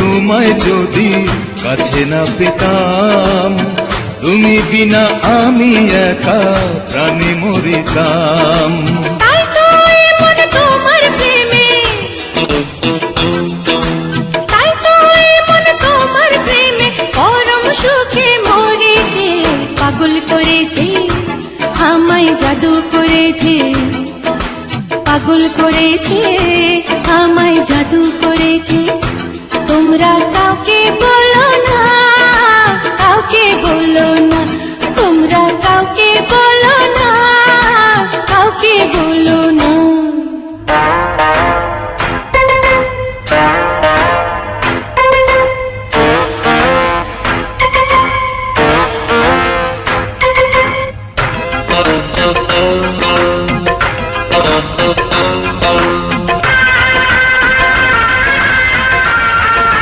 তোমায় যদি কাছে না পেতাম, তুমি বিনা আমি একা প্রাণে মরিতাম। তাই তো এমন তোমার প্রেমে, তাই তো এমন তোমার প্রেমে পরম সুখে মরেছে। পাগল করেছে আমায়, জাদু করেছে, পাগল করেছে আমায়, জাদু করেছে। তোমরা কাউকে বলো না, কাউকে বলো না, তোমরা কাউকে বলো